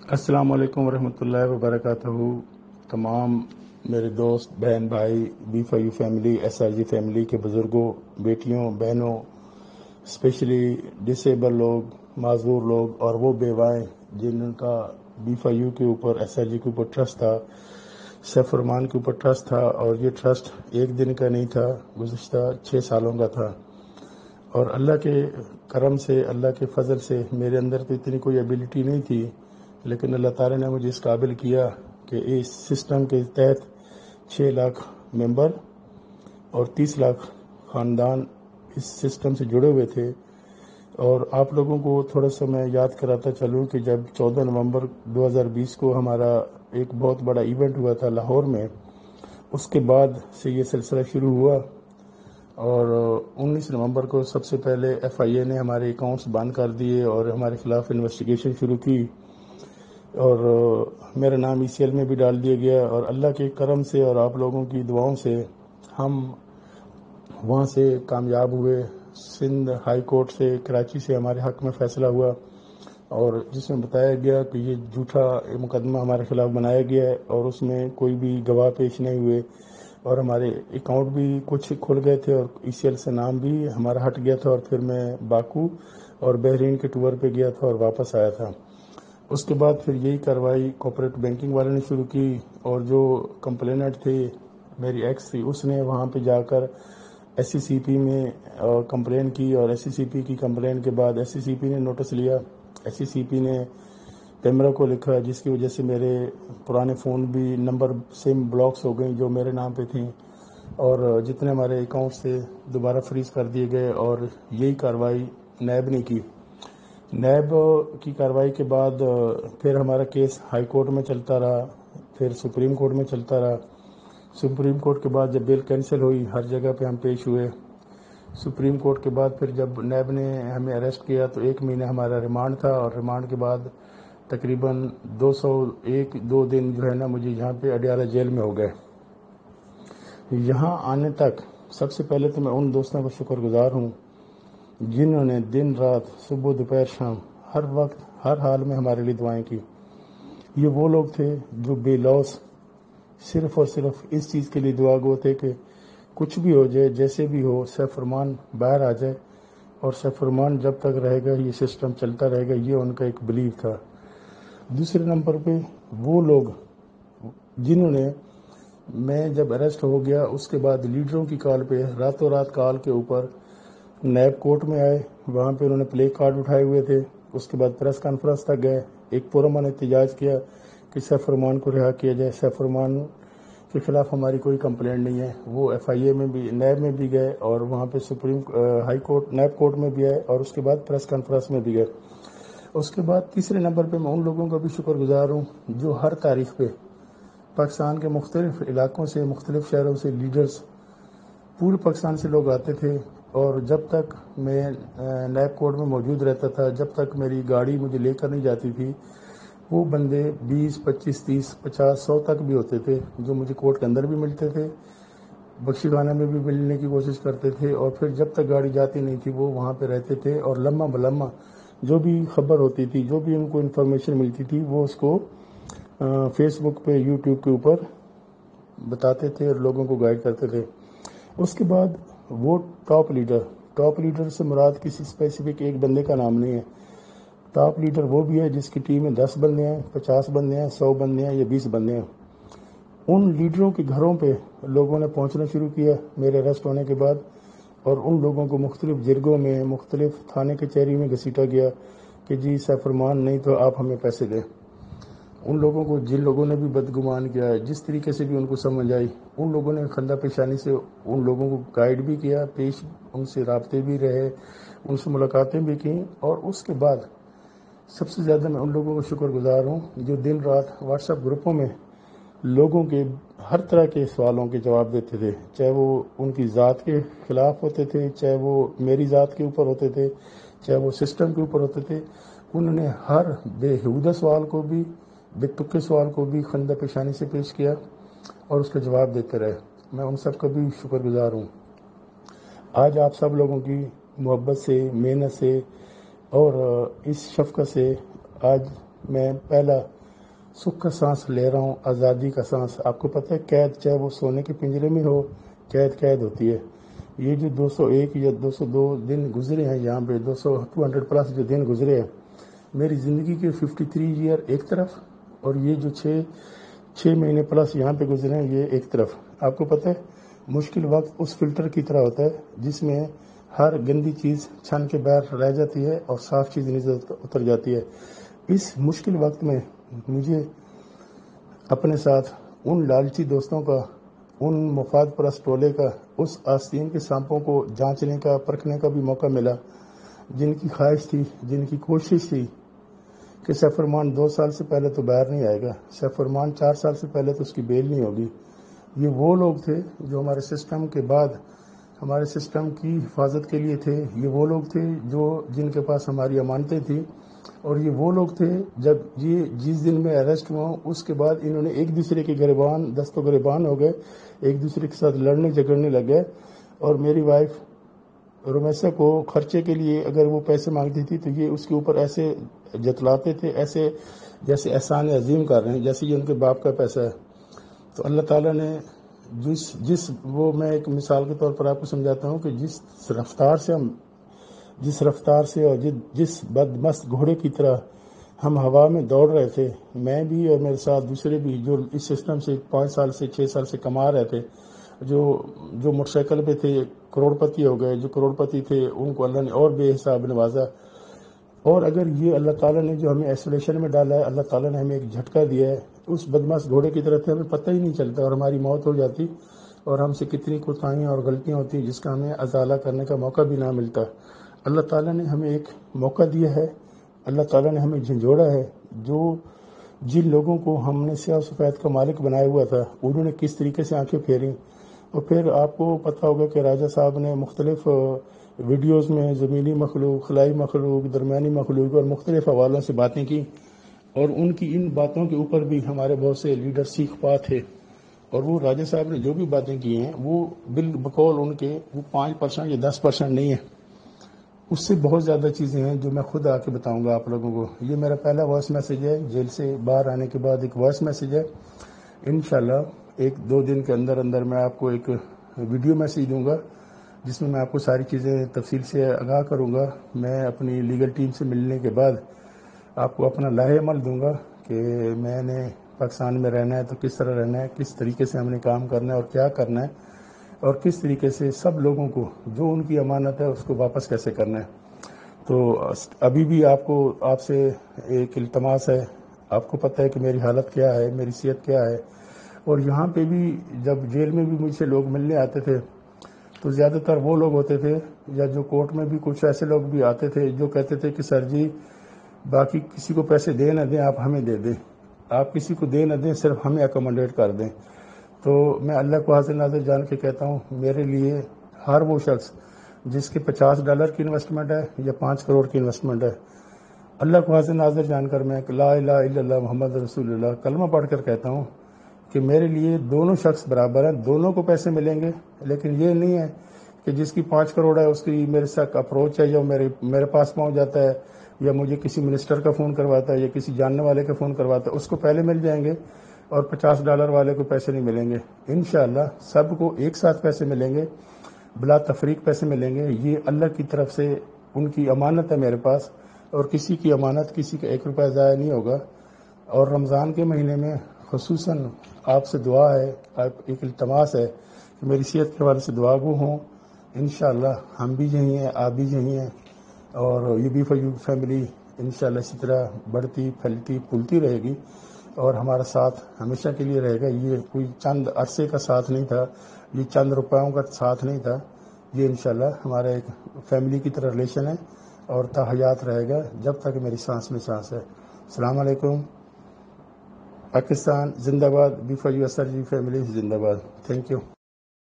السلام علیکم ورحمۃ اللہ وبرکاتہ۔ تمام میرے دوست، بہن، بھائی، B5U فیملی، SRG فیملی کے بزرگوں، بیٹیوں، بہنوں، اسپیشلی ڈسیبل لوگ، معذور لوگ اور وہ بیوائیں جن کا B5U کے اوپر، SRG کے اوپر ٹرسٹ تھا، سیف الرحمان کے اوپر ٹرسٹ تھا، اور یہ ٹرسٹ ایک دن کا نہیں تھا، گزشتہ 6 سالوں کا تھا۔ اور اللہ کے کرم سے، اللہ کے فضل سے میرے اندر تو اتنی کوئی ایبیلٹی نہیں تھی، لیکن اللہ تعالیٰ نے مجھے اس قابل کیا کہ اس سسٹم کے تحت 6 لاکھ ممبر اور 30 لاکھ خاندان اس سسٹم سے جڑے ہوئے تھے۔ اور آپ لوگوں کو تھوڑا سا میں یاد کراتا چلوں کہ جب 14 نومبر 2020 کو ہمارا ایک بہت بڑا ایونٹ ہوا تھا لاہور میں، اس کے بعد سے یہ سلسلہ شروع ہوا، اور 19 نومبر کو سب سے پہلے FIA نے ہمارے اکاؤنٹس بند کر دیے اور ہمارے خلاف انویسٹیگیشن شروع کی، اور میرا نام ECL میں بھی ڈال دیا گیا۔ اور اللہ کے کرم سے اور آپ لوگوں کی دعاؤں سے ہم وہاں سے کامیاب ہوئے۔ سندھ ہائی کورٹ سے، کراچی سے ہمارے حق میں فیصلہ ہوا، اور جس میں بتایا گیا کہ یہ جھوٹا مقدمہ ہمارے خلاف بنایا گیا ہے، اور اس میں کوئی بھی گواہ پیش نہیں ہوئے، اور ہمارے اکاؤنٹ بھی کچھ کھل گئے تھے، اور ECL سے نام بھی ہمارا ہٹ گیا تھا، اور پھر میں باکو اور بحرین کے ٹور پہ گیا تھا اور واپس آیا تھا۔ اس کے بعد پھر یہی کارروائی کوپریٹ بینکنگ والے نے شروع کی، اور جو کمپلیننٹ تھی میری ایکس تھی، اس نے وہاں پہ جا کر SCCP میں کمپلین کی، اور SCCP کی کمپلین کے بعد SCCP نے نوٹس لیا۔ SCCP نے پیمرا کو لکھا، جس کی وجہ سے میرے پرانے فون بھی نمبر سم بلاکس ہو گئیں جو میرے نام پہ تھیں، اور جتنے ہمارے اکاؤنٹس تھے دوبارہ فریز کر دیے گئے، اور یہی کارروائی نیب نے کی۔ نیب کی کارروائی کے بعد پھر ہمارا کیس ہائی کورٹ میں چلتا رہا، پھر سپریم کورٹ میں چلتا رہا۔ سپریم کورٹ کے بعد جب بیل کینسل ہوئی، ہر جگہ پہ ہم پیش ہوئے۔ سپریم کورٹ کے بعد پھر جب نیب نے ہمیں اریسٹ کیا تو 1 مہینہ ہمارا ریمانڈ تھا، اور ریمانڈ کے بعد تقریباً 201-2 دن جو ہے نا مجھے یہاں پہ اڈیالہ جیل میں ہو گئے۔ یہاں آنے تک سب سے پہلے تو میں ان دوستوں کا شکر گزار ہوں جنہوں نے دن رات، صبح دوپہر شام، ہر وقت ہر حال میں ہمارے لیے دعائیں کی۔ یہ وہ لوگ تھے جو بے لوث صرف اور صرف اس چیز کے لیے دعا گو تھے کہ کچھ بھی ہو جائے، جیسے بھی ہو، سیف الرحمان باہر آ جائے، اور سیف الرحمان جب تک رہے گا یہ سسٹم چلتا رہے گا، یہ ان کا ایک بلیو تھا۔ دوسرے نمبر پہ وہ لوگ جنہوں نے، میں جب اریسٹ ہو گیا اس کے بعد لیڈروں کی کال پہ، راتوں رات کال کے اوپر نیب کورٹ میں آئے، وہاں پہ انہوں نے پلے کارڈ اٹھائے ہوئے تھے، اس کے بعد پریس کانفرنس تک گئے، ایک پرامن احتجاج کیا کہ سیف الرحمان کو رہا کیا جائے، سیف الرحمان کے خلاف ہماری کوئی کمپلینٹ نہیں ہے۔ وہ FIA میں بھی، نیب میں بھی گئے، اور وہاں پہ supreme high court, NAB court میں بھی آئے، اور اس کے بعد پریس کانفرنس میں بھی گئے۔ اس کے بعد تیسرے نمبر پہ میں ان لوگوں کا بھی شکر گزار ہوں جو ہر تاریخ پہ پاکستان کے مختلف علاقوں سے، مختلف شہروں سے لیڈرز، پورے پاکستان سے لوگ آتے تھے، اور جب تک میں نیب کورٹ میں موجود رہتا تھا، جب تک میری گاڑی مجھے لے کر نہیں جاتی تھی، وہ بندے 20، 25، 30، 50، 100 تک بھی ہوتے تھے جو مجھے کورٹ کے اندر بھی ملتے تھے، بخشی خانہ میں بھی ملنے کی کوشش کرتے تھے، اور پھر جب تک گاڑی جاتی نہیں تھی وہ وہاں پہ رہتے تھے، اور لمحہ بلمحہ جو بھی خبر ہوتی تھی، جو بھی ان کو انفارمیشن ملتی تھی، وہ اس کو فیس بک پہ، یوٹیوب کے اوپر بتاتے تھے اور لوگوں کو گائیڈ کرتے تھے۔ اس کے بعد وہ ٹاپ لیڈر سے مراد کسی اسپیسیفک ایک بندے کا نام نہیں ہے۔ ٹاپ لیڈر وہ بھی ہے جس کی ٹیم میں 10 بندے ہیں، 50 بندے ہیں، 100 بندے ہیں یا 20 بندے ہیں۔ ان لیڈروں کے گھروں پہ لوگوں نے پہنچنا شروع کیا میرے اریسٹ ہونے کے بعد، اور ان لوگوں کو مختلف جرگوں میں، مختلف تھانے کچہری میں گھسیٹا گیا کہ جی سیف الرحمان نہیں تو آپ ہمیں پیسے دیں۔ ان لوگوں کو، جن لوگوں نے بھی بدگمان کیا، جس طریقے سے بھی ان کو سمجھ آئی، ان لوگوں نے خندہ پیشانی سے ان لوگوں کو گائیڈ بھی کیا، ان سے رابطے بھی رہے، ان سے ملاقاتیں بھی کی، اور اس کے بعد سب سے زیادہ میں ان لوگوں کا شکر گزار ہوں جو دن رات واٹس ایپ گروپوں میں لوگوں کے ہر طرح کے سوالوں کے جواب دیتے تھے، چاہے وہ ان کی ذات کے خلاف ہوتے تھے، چاہے وہ میری ذات کے اوپر ہوتے تھے، چاہے وہ سسٹم کے اوپر ہوتے تھے۔ انہوں نے ہر بےہودہ سوال کو بھی، بے تکے سوال کو بھی خندہ پیشانی سے پیش کیا اور اس کا جواب دیتے رہے۔ میں ان سب کا بھی شکر گزار ہوں۔ آج آپ سب لوگوں کی محبت سے، محنت سے اور اس شفقت سے آج میں پہلا سکھ کا سانس لے رہا ہوں، آزادی کا سانس۔ آپ کو پتہ ہے قید چاہے وہ سونے کے پنجرے میں ہو، قید ہوتی ہے۔ یہ جو 201 یا 202 دن گزرے ہیں یہاں پہ، 200 پلس جو دن گزرے ہیں، میری زندگی کے 53 ایئر ایک طرف، اور یہ جو 6 مہینے پلس یہاں پہ گزرے ہیں یہ ایک طرف۔ آپ کو پتہ ہے مشکل وقت اس فلٹر کی طرح ہوتا ہے جس میں ہر گندی چیز چھن کے باہر رہ جاتی ہے اور صاف چیز نیچے اتر جاتی ہے۔ اس مشکل وقت میں مجھے اپنے ساتھ ان لالچی دوستوں کا، ان مفاد پرست ٹولے کا، اس آستین کے سانپوں کو جانچنے کا، پرکھنے کا بھی موقع ملا، جن کی خواہش تھی، جن کی کوشش تھی کہ سیف الرحمان 2 سال سے پہلے تو باہر نہیں آئے گا، سیف الرحمان 4 سال سے پہلے تو اس کی بیل نہیں ہوگی۔ یہ وہ لوگ تھے جو ہمارے سسٹم کے بعد ہمارے سسٹم کی حفاظت کے لیے تھے، یہ وہ لوگ تھے جن کے پاس ہماری امانتیں تھیں، اور یہ وہ لوگ تھے جب یہ جس دن میں اریسٹ ہوا ہوں اس کے بعد انہوں نے ایک دوسرے کے گریبان، دست و گریبان ہو گئے، ایک دوسرے کے ساتھ لڑنے جھگڑنے لگ گئے، اور میری وائف رومیسا کو خرچے کے لیے اگر وہ پیسے مانگتی تھی تو یہ اس کے اوپر ایسے جتلاتے تھے، ایسے جیسے احسان عظیم کر رہے ہیں، جیسے یہ ان کے باپ کا پیسہ ہے۔ تو اللہ تعالیٰ نے وہ میں ایک مثال کے طور پر آپ کو سمجھاتا ہوں کہ جس رفتار سے اور جس بدمست گھوڑے کی طرح ہم ہوا میں دوڑ رہے تھے، میں بھی اور میرے ساتھ دوسرے بھی جو اس سسٹم سے 5 سال سے 6 سال سے کما رہے تھے، جو موٹر سائیکل پہ تھے کروڑ پتی ہو گئے، جو کروڑ پتی تھے ان کو اللہ نے اور بے حساب نوازا۔ اور اگر یہ اللہ تعالیٰ نے جو ہمیں ایسولیشن میں ڈالا ہے، اللہ تعالیٰ نے ہمیں ایک جھٹکا دیا ہے، اس بدماش گھوڑے کی طرح ہمیں پتہ ہی نہیں چلتا اور ہماری موت ہو جاتی، اور ہم سے کتنی کوتاہیاں اور غلطیاں ہوتی جس کا ہمیں ازالہ کرنے کا موقع بھی نہ ملتا۔ اللہ تعالیٰ نے ہمیں ایک موقع دیا ہے، اللہ تعالیٰ نے ہمیں جھنجھوڑا ہے، جن لوگوں کو ہم نے سیاہ سفید کا مالک بنایا ہوا تھا انہوں نے کس طریقے سے آنکھیں پھیری۔ اور پھر آپ کو پتہ ہوگا کہ راجہ صاحب نے مختلف ویڈیوز میں زمینی مخلوق، خلائی مخلوق، درمیانی مخلوق اور مختلف حوالوں سے باتیں کی، اور ان باتوں کے اوپر بھی ہمارے بہت سے لیڈر سیکھ پا تھے، اور وہ راجہ صاحب نے جو بھی باتیں کی ہیں وہ بالبقول ان کے وہ 5% یا 10% نہیں ہے، اس سے بہت زیادہ چیزیں ہیں جو میں خود آ کے بتاؤں گا آپ لوگوں کو۔ یہ میرا پہلا وائس میسج ہے، جیل سے باہر آنے کے بعد ایک وائس میسج ہے۔ انشاءاللہ 1-2 دن کے اندر میں آپ کو ایک ویڈیو میسج دوں گا جس میں آپ کو ساری چیزیں تفصیل سے آگاہ کروں گا۔ میں اپنی لیگل ٹیم سے ملنے کے بعد آپ کو اپنا لاہے عمل دوں گا کہ میں نے پاکستان میں رہنا ہے تو کس طرح رہنا ہے، کس طریقے سے ہم نے کام کرنا ہے اور کیا کرنا ہے، اور کس طریقے سے سب لوگوں کو جو ان کی امانت ہے اس کو واپس کیسے کرنا ہے۔ تو ابھی بھی آپ سے ایک التماس ہے، آپ کو پتہ ہے کہ میری حالت کیا ہے، میری صحت کیا ہے، اور یہاں پہ بھی جب جیل میں بھی مجھ سے لوگ ملنے آتے تھے تو زیادہ تر وہ لوگ ہوتے تھے، یا جو کورٹ میں بھی کچھ ایسے لوگ بھی آتے تھے جو کہتے تھے کہ سر جی باقی کسی کو پیسے دے نہ دیں، آپ ہمیں دے دیں، آپ کسی کو دے نہ دیں، صرف ہمیں اکوموڈیٹ کر دیں۔ تو میں اللہ کو حاضر ناظر جان کے کہتا ہوں، میرے لیے ہر وہ شخص جس کے $50 کی انویسٹمنٹ ہے یا 5 کروڑ کی انویسٹمنٹ ہے، اللہ کو حاضر ناظر جان کر میں لا الہ الا اللہ محمد رسول اللہ کلمہ پڑھ کر کہتا ہوں کہ میرے لیے دونوں شخص برابر ہیں، دونوں کو پیسے ملیں گے، لیکن یہ نہیں ہے کہ جس کی 5 کروڑ ہے اس کی میرے ساتھ اپروچ ہے یا میرے پاس پہنچ جاتا ہے یا مجھے کسی منسٹر کا فون کرواتا ہے یا کسی جاننے والے کا فون کرواتا ہے، اس کو پہلے مل جائیں گے اور $50 والے کو پیسے نہیں ملیں گے۔ انشاءاللہ سب کو ایک ساتھ پیسے ملیں گے، بلا تفریق پیسے ملیں گے۔ یہ اللہ کی طرف سے ان کی امانت ہے میرے پاس، اور کسی کی امانت کسی کا 1 روپیہ ضائع نہیں ہوگا۔ اور رمضان کے مہینے میں خصوصاً آپ سے دعا ہے، ایک التماس ہے کہ میری صحت کے حوالے سے دعا گو ہوں۔ انشاءاللہ ہم بھی یہیں ہیں، آپ بھی یہیں ہیں، اور یہ بھی فیو فیملی انشاءاللہ اسی طرح بڑھتی پھیلتی پھولتی رہے گی اور ہمارا ساتھ ہمیشہ کے لیے رہے گا۔ یہ کوئی چند عرصے کا ساتھ نہیں تھا، یہ چند روپیوں کا ساتھ نہیں تھا، یہ انشاءاللہ ہمارا ایک فیملی کی طرح ریلیشن ہے اور تا حیات رہے گا جب تک میری سانس میں سانس ہے۔ السلام علیکم، پاکستان زندہ باد، بی فار یو اسر جی فیملی زندہ باد، تھینک یو۔